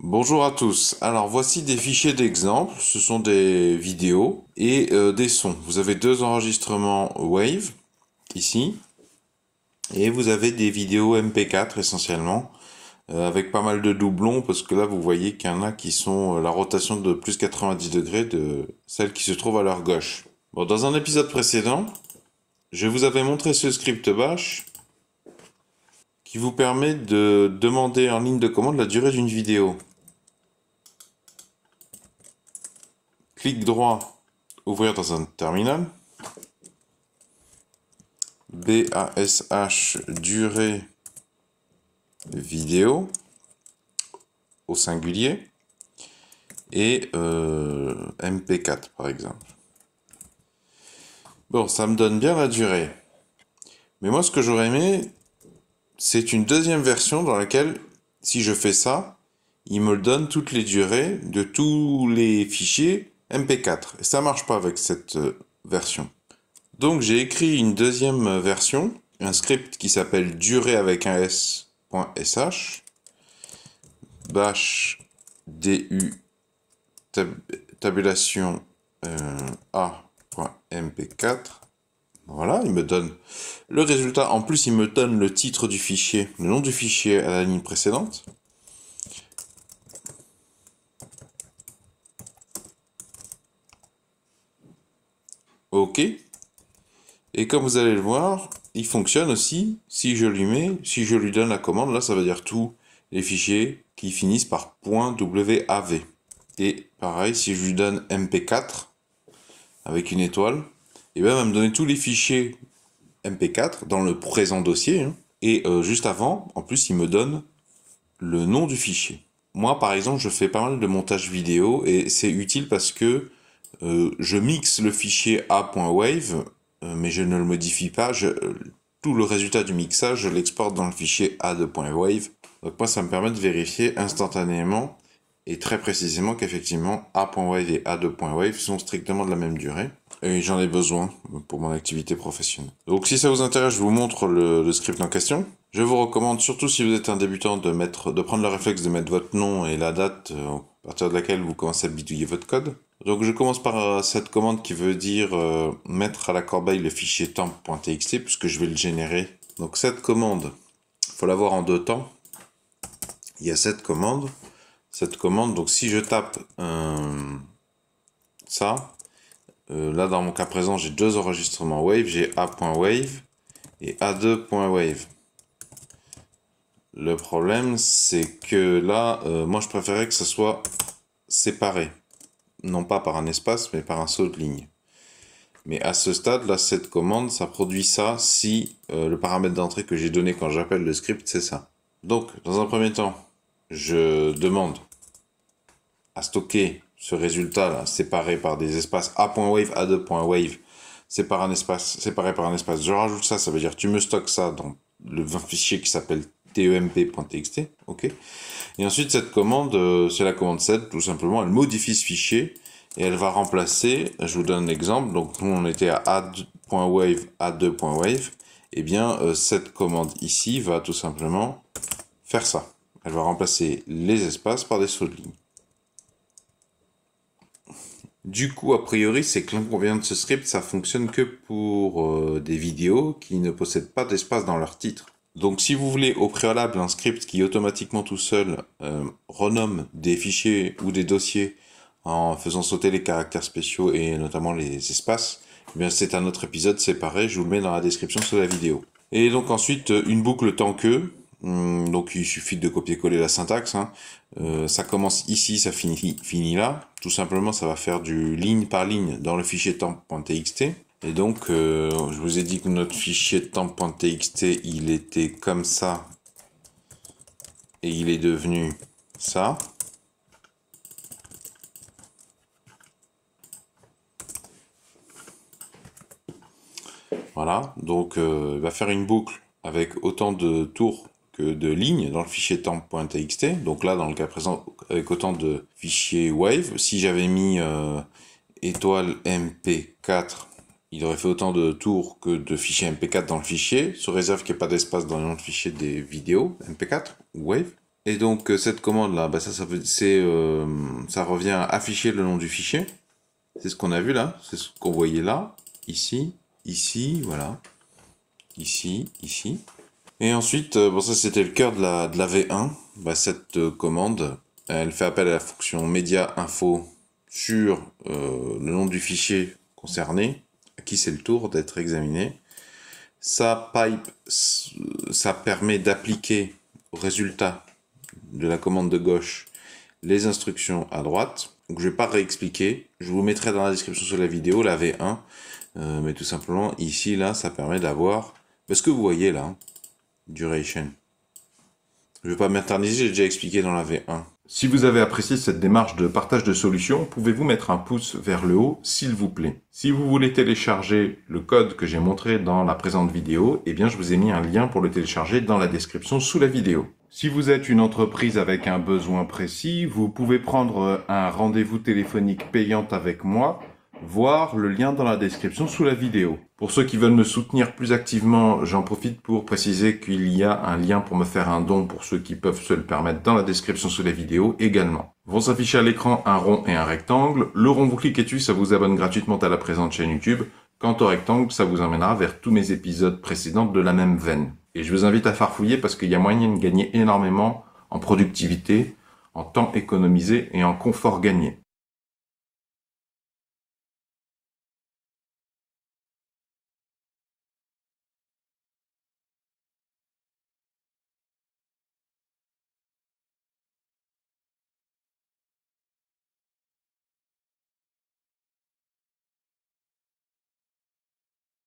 Bonjour à tous. Alors voici des fichiers d'exemple. Ce sont des vidéos et des sons. Vous avez deux enregistrements Wave ici et vous avez des vidéos MP4 essentiellement avec pas mal de doublons parce que là vous voyez qu'il y en a qui sont la rotation de plus 90 degrés de celle qui se trouve à leur gauche. Bon, dans un épisode précédent, je vous avais montré ce script bash qui vous permet de demander en ligne de commande la durée d'une vidéo. Clic droit, ouvrir dans un terminal. BASH durée vidéo au singulier et MP4 par exemple. Bon, ça me donne bien la durée. Mais moi, ce que j'aurais aimé, c'est une deuxième version dans laquelle, si je fais ça, il me donne toutes les durées de tous les fichiers MP4. Et ça marche pas avec cette version. Donc j'ai écrit une deuxième version, un script qui s'appelle durée avec un s.sh, bash du tabulation a.mp4. Voilà, il me donne le résultat. En plus, il me donne le titre du fichier, le nom du fichier à la ligne précédente. OK. Et comme vous allez le voir, il fonctionne aussi si je lui donne la commande. Là, ça veut dire tous les fichiers qui finissent par .wav. Et pareil, si je lui donne mp4 avec une étoile, il va me donner tous les fichiers mp4 dans le présent dossier. Hein. Et juste avant, en plus, il me donne le nom du fichier. Moi, par exemple, je fais pas mal de montage vidéo et c'est utile parce que je mixe le fichier a.wave, mais je ne le modifie pas. Tout le résultat du mixage, je l'exporte dans le fichier a2.wave. Donc moi, ça me permet de vérifier instantanément et très précisément qu'effectivement a.wave et a2.wave sont strictement de la même durée. Et j'en ai besoin pour mon activité professionnelle. Donc si ça vous intéresse, je vous montre le script en question. Je vous recommande, surtout si vous êtes un débutant, de prendre le réflexe de mettre votre nom et la date à partir de laquelle vous commencez à bidouiller votre code. Donc je commence par cette commande qui veut dire mettre à la corbeille le fichier temp.txt puisque je vais le générer. Donc cette commande, il faut l'avoir en deux temps. Il y a cette commande, donc si je tape ça, là dans mon cas présent j'ai deux enregistrements Wave, j'ai a.wave et a2.wave. Le problème c'est que là, moi je préférais que ça soit séparé. Non pas par un espace, mais par un saut de ligne. Mais à ce stade, là, cette commande, ça produit ça si le paramètre d'entrée que j'ai donné quand j'appelle le script, c'est ça. Donc, dans un premier temps, je demande à stocker ce résultat-là, séparé par des espaces a.wave, a2.wave, séparé par un espace. Je rajoute ça, ça veut dire tu me stockes ça dans le fichier qui s'appelle temp.txt, ok. Et ensuite, cette commande, c'est la commande set, tout simplement, elle modifie ce fichier et elle va remplacer, je vous donne un exemple, donc nous on était à a.wave, a2.wave, et bien cette commande ici va tout simplement faire ça. Elle va remplacer les espaces par des sauts de ligne. Du coup, a priori, c'est que l'inconvénient de ce script, ça fonctionne que pour des vidéos qui ne possèdent pas d'espace dans leur titre. Donc si vous voulez au préalable un script qui automatiquement tout seul renomme des fichiers ou des dossiers en faisant sauter les caractères spéciaux et notamment les espaces, eh bien c'est un autre épisode séparé, je vous le mets dans la description sous la vidéo. Et donc ensuite une boucle tant que, donc il suffit de copier-coller la syntaxe, hein. Ça commence ici, ça finit là, tout simplement ça va faire du ligne par ligne dans le fichier temp.txt. Et donc, je vous ai dit que notre fichier temp.txt, il était comme ça, et il est devenu ça. Voilà, donc il va faire une boucle avec autant de tours que de lignes dans le fichier temp.txt. Donc là, dans le cas présent, avec autant de fichiers wave. Si j'avais mis étoile mp4, il aurait fait autant de tours que de fichiers MP4 dans le fichier, sous réserve qu'il n'y ait pas d'espace dans le nom de fichier des vidéos MP4 ou Wave. Et donc cette commande-là, bah, ça revient à afficher le nom du fichier. C'est ce qu'on a vu là, c'est ce qu'on voyait là, ici, ici, voilà, ici, ici. Et ensuite, bon ça c'était le cœur de la V1. Bah, cette commande, elle fait appel à la fonction media info sur le nom du fichier concerné, à qui c'est le tour d'être examiné. Ça permet d'appliquer au résultat de la commande de gauche les instructions à droite. Donc je vais pas réexpliquer, je vous mettrai dans la description sous la vidéo la V1, mais tout simplement ici là ça permet d'avoir ce que vous voyez là, duration. Je ne vais pas m'éterniser, j'ai déjà expliqué dans la V1. Si vous avez apprécié cette démarche de partage de solutions, pouvez-vous mettre un pouce vers le haut, s'il vous plaît. Si vous voulez télécharger le code que j'ai montré dans la présente vidéo, eh bien je vous ai mis un lien pour le télécharger dans la description sous la vidéo. Si vous êtes une entreprise avec un besoin précis, vous pouvez prendre un rendez-vous téléphonique payant avec moi, voir le lien dans la description sous la vidéo. Pour ceux qui veulent me soutenir plus activement, j'en profite pour préciser qu'il y a un lien pour me faire un don pour ceux qui peuvent se le permettre dans la description sous la vidéo également. Vont s'afficher à l'écran un rond et un rectangle. Le rond, vous cliquez dessus, ça vous abonne gratuitement à la présente chaîne YouTube. Quant au rectangle, ça vous emmènera vers tous mes épisodes précédents de la même veine. Et je vous invite à farfouiller parce qu'il y a moyen de gagner énormément en productivité, en temps économisé et en confort gagné.